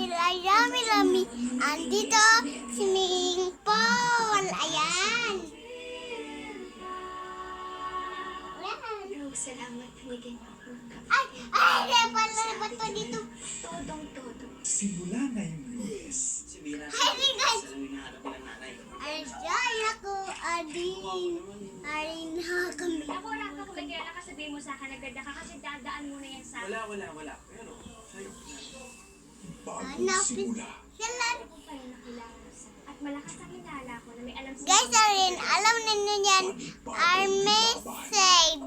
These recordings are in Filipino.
Rami-rami. Andito, swimming pool. Ayan. Salamat, binigay mo ako ng kape. Ay, ba't pa dito? Todong-todo. Simula ngayong Lunes. Hi, guys. Ayan ako, Adin. Arin na kami. Ako wala ka kung kaya nakasabihin mo sa akin, naganda ka kasi dadaan mo na yan sa akin. Wala. Pero, sa'yo. Bagong simula. Sila. Ako pa rin nakilala mo sa at malakas ang kilala ko na may alam sa Guys, Arin, alam ninyo yan. Armes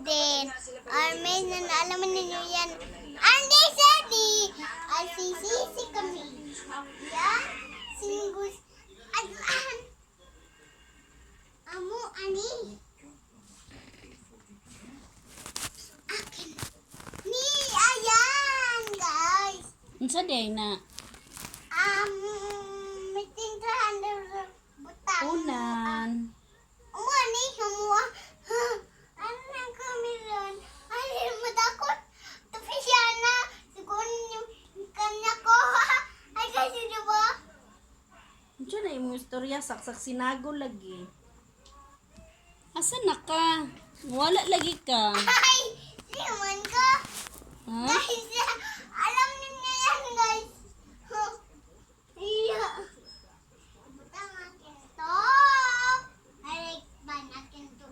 din. Armes na alam ninyo yan. Armes Sedi. Sisi kami. Yan. Singgus. Aduan. Amo, ani. Akin. Ni, ayan, guys. Unsa day na? May tindahan na butang. Unan. Umani, semua. Anak kami ron. Ay, matakot. Tapi siya na. Siguro yung kanya ko. Ay, kasi diba? Unsa na imong istorya saksak sinago lagi. Asa na ka? Wala lagi ka. Ay, siman ka. Ha? Guys, alam niyo yan, guys. Iya. Butang akin to. Ay, ban akin to.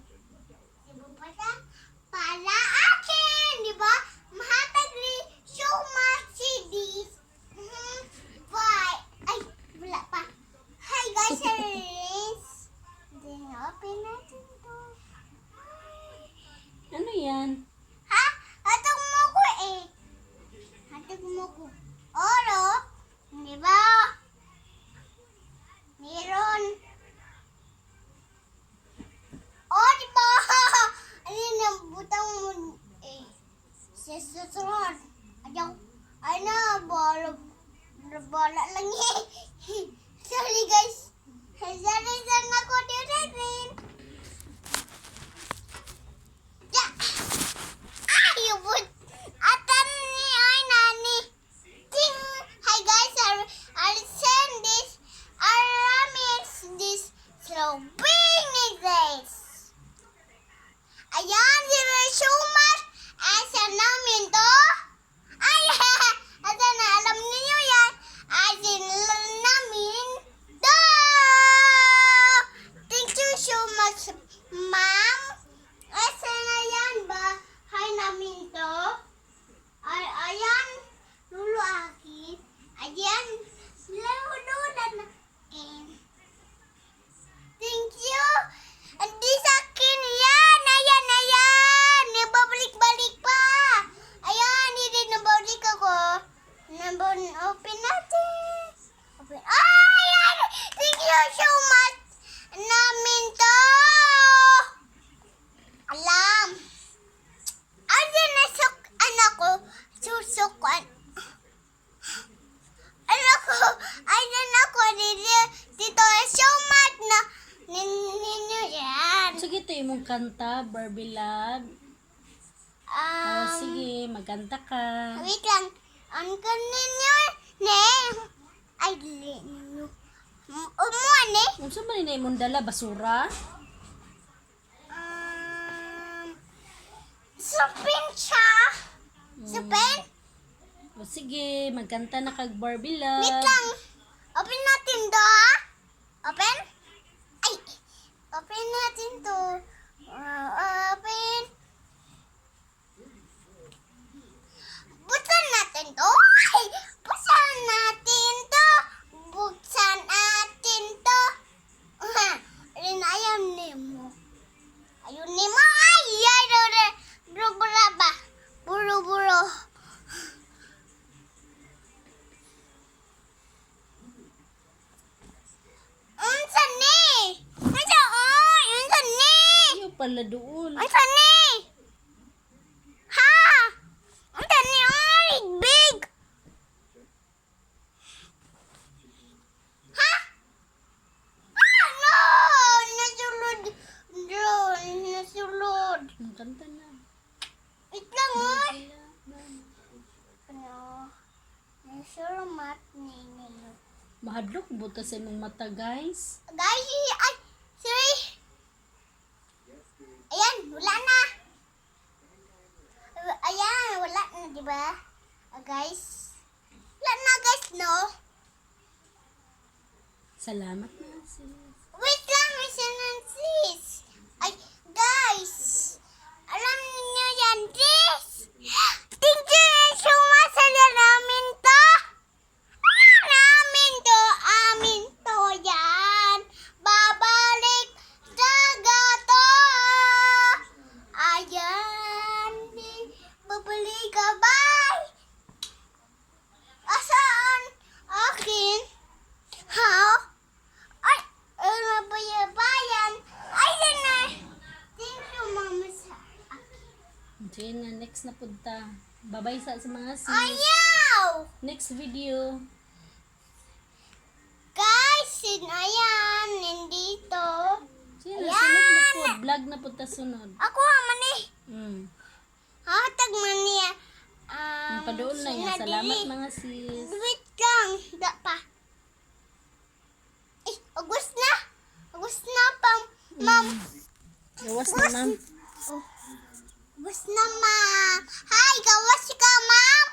Diba pa ta? Para akin, di ba? Mahatag ni so much CDs. Bye. Ay, wala pa. Hi guys, Aris. Then open natin to. Ano yan? Ha? Hatag mo ko eh. Hatag mo ko. Oro. Di ba? Meron. Oh, di ba? Ayun ang butang mo eh. Sa susunod. Ay na, bola lang eh. Sorry guys. Sorry ako dito rin. Ya. Ayubot. Atan ni ay nani. Ting. Hi guys, I'll send this. I'll mix this. So bring me this. Ayan, so much. Asa namin to? Ay, asa na, alam niyo yan. Asin namin to. Thank you so much, ma'am. Asa na yan ba? Hi namin to. Ay, ayan. Lulo akin. Ayan. Lulo na. Thank you. Hindi sa akin yan. Ayan. Nababalik-balik pa. Ayan, hindi nabalik ako. Open natin. Open. Ayan. Thank you so much. Namin to. Alam. Ayan na anak ko. Susukan. Anak ko. Ayan ako. Dito so much na. Ninyo yan. Sige to imong kanta, Barbie Love. Sige, magkanta ka. Wait lang. Ang ninyo ne. Ay, ninyo. Umuan eh. Unsa man na imong dala basura? Supin siya. Supin? O sige, magkanta na kag Barbie Love. Wait lang. Open natin to, ha? Open? Ay. Open natin to. Open. Buksan natin to. Ay. Buksan natin to. Buksan natin to. Rin ayaw ni mo. Ayun ni mo. Ay. Buro-buro ba? Buro-buro. Unsan ni? Unsan ni? Ayaw pala doon. Unsan ni? Ha? Unsan ni? Ay, big. Ha? Ah, no! Nasulod. Nasulod. Magkanta na. Wait lang, oy. Ano? Sure, Salamat ninyo. Mahadlok buta sa imong mata, guys. Guys, ay, sorry. Ayan, wala na. Ayan, wala na, di ba? Guys. Wala na, guys, no? Salamat na, sis. Wait lang, sis. Ay, guys. Alam niyo yan, sis. Thank you so much sa namin to. Amin to yan. Babalik sa gato. Ayan. Babalik ka, bye. Asaan? Akin? How? Ay, bayan. Ay, yan na. Thank you, mama, sa akin. Diyan na, next na punta. Babay sa mga sis. Ayaw! Next video. Guys, ayan, nandito. Diyan na, sunod na po. Vlog na punta sunod. Ako man eh. Hatag man niya. Padoon na yan. Salamat mga sis. Wait lang. Da pa. Eh, August na. August na pa, ma'am. Gawas na, ma'am. Oh. August na, ma'am. Hi, gawas ka, ma'am.